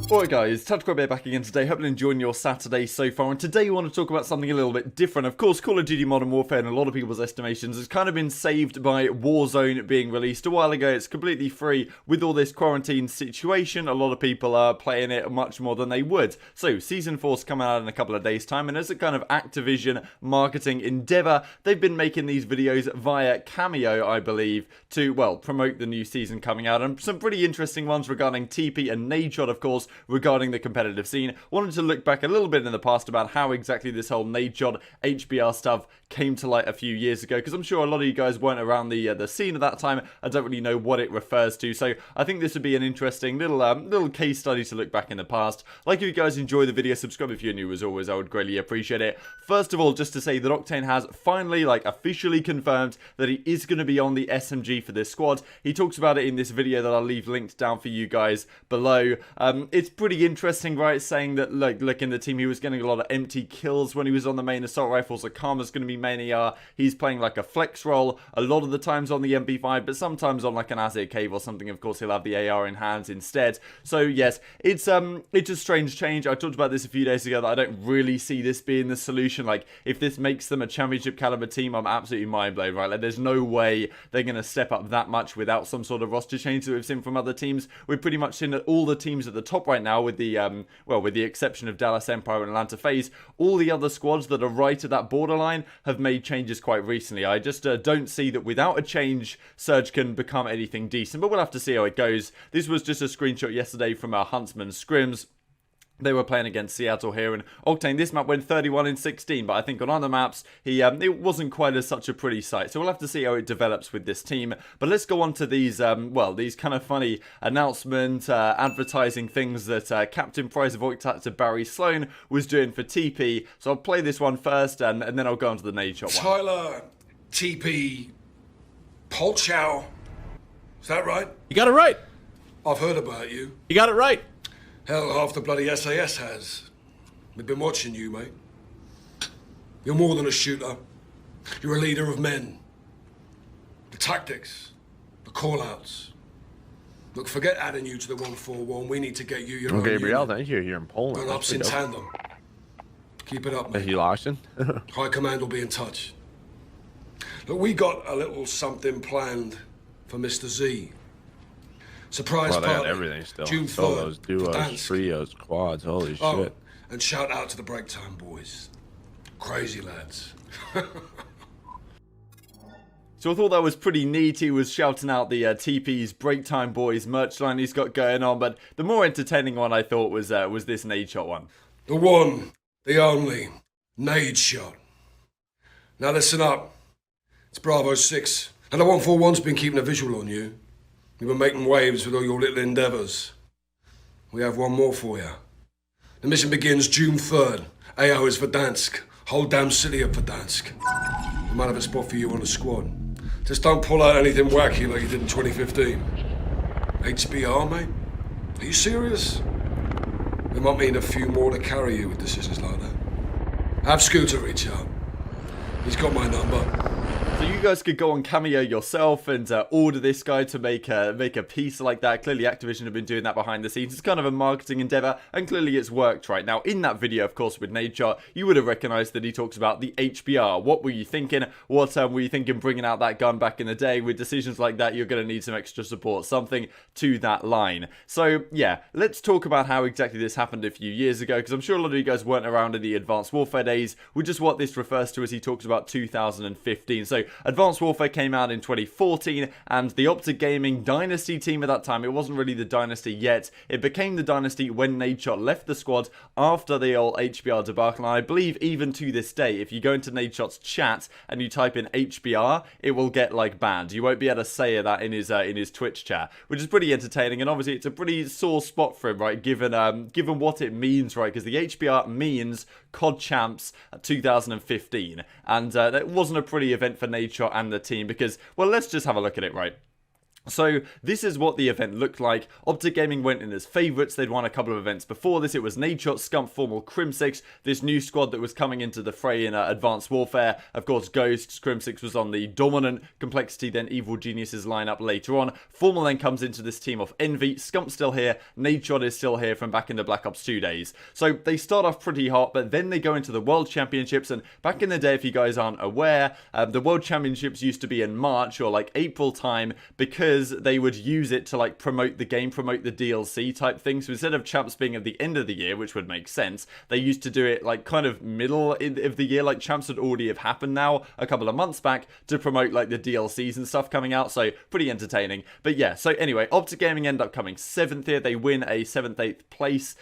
Alright guys, Tactical Bear back again today, hoping enjoying your Saturday so far, and today we want to talk about something a little bit different. Of course, Call of Duty Modern Warfare, in a lot of people's estimations, has kind of been saved by Warzone being released a while ago. It's completely free with all this quarantine situation. A lot of people are playing it much more than they would. So, Season 4's coming out in a couple of days' time, and as a kind of Activision marketing endeavor, they've been making these videos via Cameo, I believe, to, well, promote the new season coming out, and some pretty interesting ones regarding TP and Nadeshot, of course, regarding the competitive scene. Wanted to look back a little bit in the past about how exactly this whole Nadeshot HBR stuff came to light a few years ago, because I'm sure a lot of you guys weren't around the scene at that time. I don't really know what it refers to, so I think this would be an interesting little case study to look back in the past. Like, if you guys enjoy the video, subscribe if you're new. As always, I would greatly appreciate it. First of all, just to say that Octane has finally, officially confirmed that he is going to be on the SMG for this squad. He talks about it in this video that I'll leave linked down for you guys below. It's pretty interesting, right, saying that, look, in the team he was getting a lot of empty kills when he was on the main assault rifles. Akama's going to be main AR. He's playing like a flex role a lot of the times on the MP5, but sometimes on like an Azir Cave or something. Of course, he'll have the AR in hands instead. So yes, it's a strange change. I talked about this a few days ago that I don't really see this being the solution. Like, if this makes them a championship caliber team, I'm absolutely mind blown, right? Like, there's no way they're going to step up that much without some sort of roster change that we've seen from other teams. We've pretty much seen that all the teams at the top right now, with the with the exception of Dallas Empire and Atlanta FaZe, all the other squads that are right at that borderline have made changes quite recently. I just don't see that without a change, Surge can become anything decent, but we'll have to see how it goes. This was just a screenshot yesterday from our Huntsman scrims. They were playing against Seattle here, and Octane, this map went 31-16, but I think on other maps, it wasn't quite as such a pretty sight. So we'll have to see how it develops with this team. But let's go on to these, these kind of funny announcement, advertising things that Captain Price of Octat Barry Sloan was doing for TP. So I'll play this one first, and then I'll go on to the Nadeshot one. Tyler, TP, Polchow. Is that right? You got it right. I've heard about you. You got it right. Hell, half the bloody SAS has. We've been watching you, mate. You're more than a shooter. You're a leader of men. The tactics, the call-outs. Look, forget adding you to the 141. We need to get you your own Gabriel, unit. thank you. Here in Poland. Run ups in tandem. Keep it up, mate. He lost it. High Command will be in touch. Look, we got a little something planned for Mr. Z. Surprise well, they party. got everything still. June Solos, 3rd, duos, Verdansk. trios, quads. Holy shit. And shout out to the break time boys. Crazy lads. So I thought that was pretty neat. He was shouting out the TP's Break Time Boys merch line he's got going on, but the more entertaining one I thought was this Nadeshot one. The one, the only, Nadeshot. Now listen up. It's Bravo 6, and the 141's been keeping a visual on you. You've been making waves with all your little endeavours. We have one more for you. The mission begins June 3rd. AO is Verdansk. Whole damn city of Verdansk. We might have a spot for you on the squad. Just don't pull out anything wacky like you did in 2015. HBR, mate? Are you serious? It might mean a few more to carry you with decisions like that. Have Scooter reach out. He's got my number. So you guys could go on Cameo yourself and order this guy to make a piece like that. Clearly Activision have been doing that behind the scenes. It's kind of a marketing endeavor, and clearly it's worked right. Now, in that video, of course, with Nadeshot, you would have recognized that he talks about the HBR. What were you thinking? What were you thinking bringing out that gun back in the day? With decisions like that, you're going to need some extra support, something to that line. So yeah, let's talk about how exactly this happened a few years ago, because I'm sure a lot of you guys weren't around in the Advanced Warfare days, which is what this refers to as he talks about 2015. So Advanced Warfare came out in 2014, and the OpTic Gaming Dynasty team at that time, it wasn't really the Dynasty yet. It became the Dynasty when Nadeshot left the squad after the old HBR debacle, and I believe even to this day, if you go into Nadeshot's chat and you type in HBR, it will get banned. You won't be able to say that in his Twitch chat, which is pretty entertaining, and obviously it's a pretty sore spot for him, right, given what it means, right, because the HBR means CoD Champs 2015, and that wasn't a pretty event for Nadeshot and the team, because, well, let's just have a look at it, right? So this is what the event looked like. OpTic Gaming went in as favourites. They'd won a couple of events before this. It was Nadeshot, Scump, Formal, Crimsix, this new squad that was coming into the fray in Advanced Warfare. Of course, Ghosts, Crimsix was on the dominant Complexity, then Evil Geniuses lineup later on. Formal then comes into this team of Envy. Scump's still here. Nadeshot is still here from back in the Black Ops 2 days. So they start off pretty hot, but then they go into the World Championships. And back in the day, if you guys aren't aware, the World Championships used to be in March or like April time, because they would use it to like promote the game, promote the DLC type thing. So instead of champs being at the end of the year, which would make sense, they used to do it like kind of middle of the year. Like champs would already have happened now a couple of months back to promote like the DLCs and stuff coming out. So pretty entertaining. But yeah, so anyway, OpTic Gaming end up coming 7th here. They win a 7th, 8th place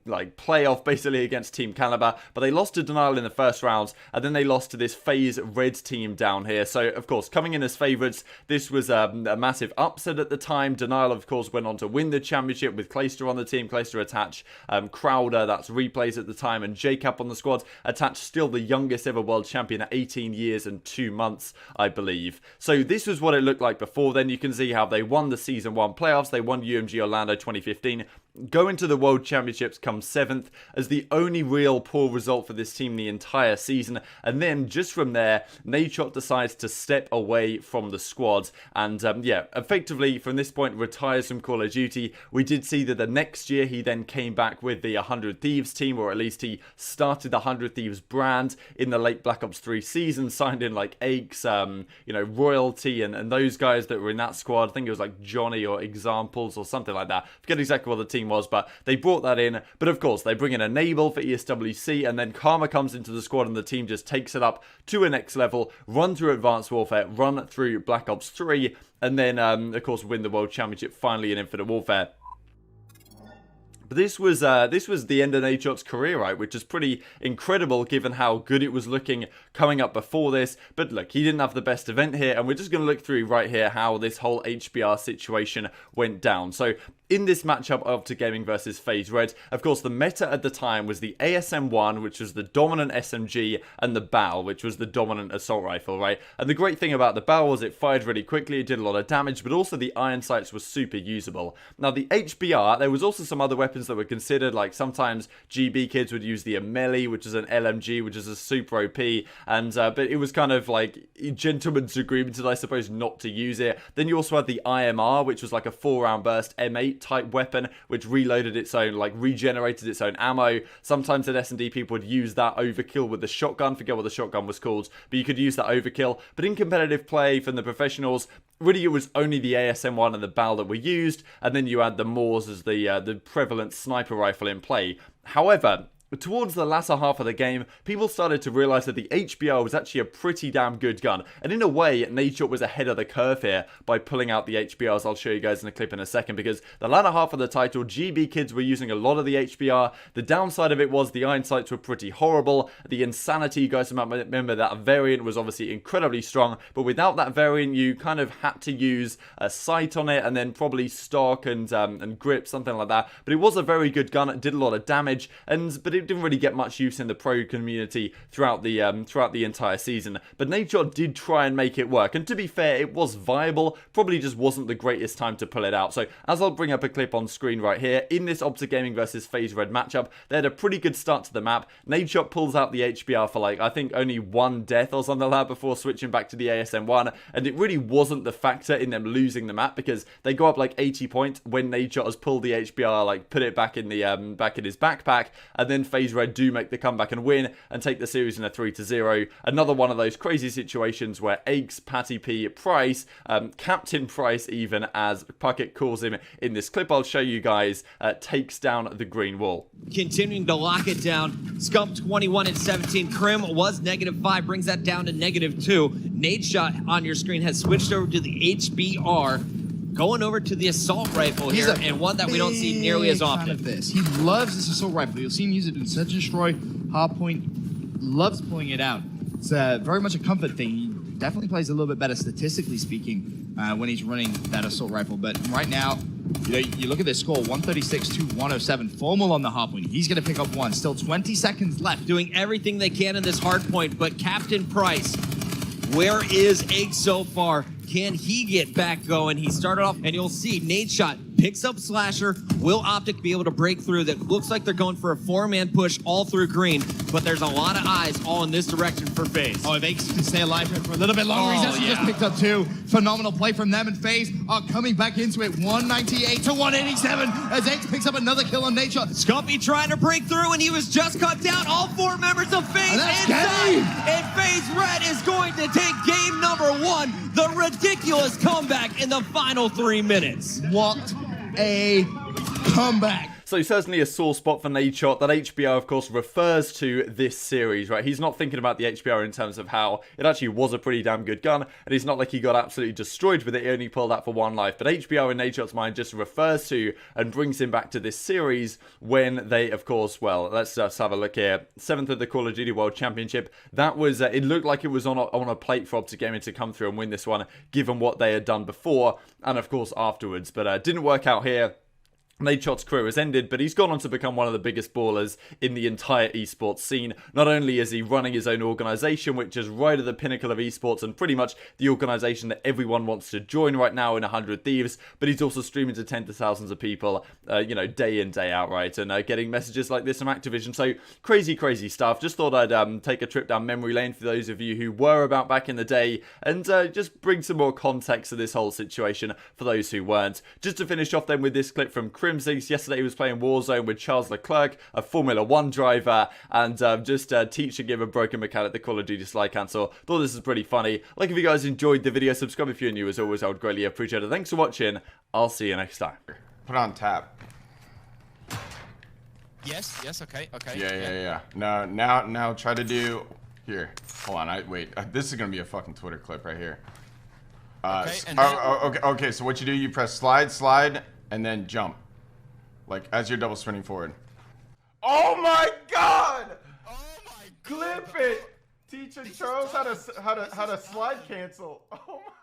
like playoff basically against Team Caliber, but they lost to Denial in the first rounds, and then they lost to this FaZe Red team down here. So of course, coming in as favourites, this was a massive upset at the time. Denial, of course, went on to win the championship with Clayster on the team. Clayster attached Crowder, that's Replays at the time, and JCap on the squad. Attached still the youngest ever world champion at 18 years and 2 months, I believe. So this was what it looked like before then. You can see how they won the Season 1 playoffs. They won UMG Orlando 2015. Go into the World Championships, come 7th as the only real poor result for this team the entire season. And then just from there, Nadeshot decides to step away from the squad. And yeah, effectively from this point retires from Call of Duty. We did see that the next year he then came back with the 100 Thieves team, or at least he started the 100 Thieves brand in the late Black Ops 3 season, signed in like Aches, you know, Royalty and those guys that were in that squad. I think it was like Johnny or Examples or something like that. Forget exactly what the team was, but they brought that in. But of course, they bring in Enable for ESWC, and then Karma comes into the squad and the team just takes it up to a next level, run through Advanced Warfare, run through Black Ops 3, and then of course win the World Championship finally in Infinite Warfare. But this was the end of Nadeshot's career, right? Which is pretty incredible given how good it was looking coming up before this. But look, he didn't have the best event here, and we're just going to look through right here how this whole HBR situation went down. So in this matchup of OpTic Gaming versus FaZe Red, of course, the meta at the time was the ASM-1, which was the dominant SMG, and the BAL, which was the dominant assault rifle, right? And the great thing about the BAL was it fired really quickly, it did a lot of damage, but also the iron sights were super usable. Now, the HBR, there was also some other weapons that were considered, like sometimes GB kids would use the Amelie, which is an LMG, which is a super OP, and but it was kind of like gentleman's agreement, I suppose, not to use it. Then you also had the IMR, which was like a 4-round burst M8 type weapon, which reloaded its own, like regenerated its own ammo. Sometimes at S&D people would use that overkill with the shotgun, forget what the shotgun was called, but you could use that overkill. But in competitive play from the professionals, really it was only the ASM-1 and the BAL that were used, and then you had the Moors as the prevalent sniper rifle in play. However, towards the latter half of the game, people started to realize that the HBR was actually a pretty damn good gun. And in a way, Nadeshot was ahead of the curve here by pulling out the HBRs. I'll show you guys in a clip in a second, because the latter half of the title, GB kids were using a lot of the HBR. The downside of it was the iron sights were pretty horrible. The Insanity, you guys might remember that variant was obviously incredibly strong, but without that variant, you kind of had to use a sight on it and then probably stock and grip, something like that. But it was a very good gun. It did a lot of damage, but it didn't really get much use in the pro community throughout the entire season. But Nadeshot did try and make it work, and to be fair, it was viable, probably just wasn't the greatest time to pull it out. So as I'll bring up a clip on screen right here, in this OpTic Gaming versus FaZe Red matchup, they had a pretty good start to the map. Nadeshot pulls out the HBR for like, I think only 1 death or something like that before switching back to the ASM-1, and it really wasn't the factor in them losing the map, because they go up like 80 points when Nadeshot has pulled the HBR, like put it back in the back in his backpack, and then FaZe Red do make the comeback and win and take the series in a 3-0. Another one of those crazy situations where Aches, Patty P, Price, Captain Price even, as Puckett calls him in this clip I'll show you guys, takes down the green wall. Continuing to lock it down. Scump 21 and 17. Crim was -5, brings that down to -2. Nadeshot on your screen has switched over to the HBR. Going over to the assault rifle here, and one that we don't see nearly as often. Of this. He loves this assault rifle. You'll see him use it in Search and Destroy, Hardpoint, loves pulling it out. It's very much a comfort thing. He definitely plays a little bit better statistically speaking when he's running that assault rifle. But right now, you look at this score, 136 to 107. Formal on the Hardpoint. He's going to pick up one. Still 20 seconds left. Doing everything they can in this hardpoint, but Captain Price, where is Egg so far? Can he get back going? He started off, and you'll see Nadeshot picks up Slasher. Will OpTic be able to break through? That looks like they're going for a 4-man push all through green, but there's a lot of eyes all in this direction for FaZe. Oh, if they can stay alive here for a little bit longer, he's actually just picked up 2. Phenomenal play from them, and FaZe are coming back into it. 198 to 187 as X picks up another kill on Nadeshot. Scumpy trying to break through, and he was just cut down. All 4 members of FaZe that's inside, game. and FaZe Red is going to take game number 1. The ridiculous comeback in the final 3 minutes. What a comeback. So certainly a sore spot for Nadeshot. That HBR, of course, refers to this series, right? He's not thinking about the HBR in terms of how it actually was a pretty damn good gun, and it's not like he got absolutely destroyed with it. He only pulled out for 1 life. But HBR in Nadeshot's mind just refers to and brings him back to this series when they, of course, well, let's just have a look here. 7th of the Call of Duty World Championship. That was, it looked like it was on a plate for OpTic Gaming to come through and win this one, given what they had done before, and of course afterwards. But didn't work out here. Nadeshot's career has ended, but he's gone on to become one of the biggest ballers in the entire esports scene. Not only is he running his own organization, which is right at the pinnacle of esports and pretty much the organization that everyone wants to join right now in 100 Thieves, but he's also streaming to tens of thousands of people, you know, day in, day out, right? And getting messages like this from Activision. So crazy, crazy stuff. Just thought I'd take a trip down memory lane for those of you who were about back in the day and just bring some more context to this whole situation for those who weren't. Just to finish off then with this clip from Crimsix. Yesterday he was playing Warzone with Charles Leclerc, a Formula 1 driver, and just teaching him a broken mechanic, the Call of Duty slide cancel. Thought this was pretty funny. Like if you guys enjoyed the video, subscribe if you're new. As always, I would greatly appreciate it. Thanks for watching. I'll see you next time. Put on tap. Yes, okay. Yeah. No, now try to do here. Hold on, wait. This is gonna be a fucking Twitter clip right here. Okay, and then... okay. So what you do? You press slide, and then jump, like as you're double sprinting forward. Oh my god! Oh my god! Clip it. Teaching Charles how to slide cancel. Oh my.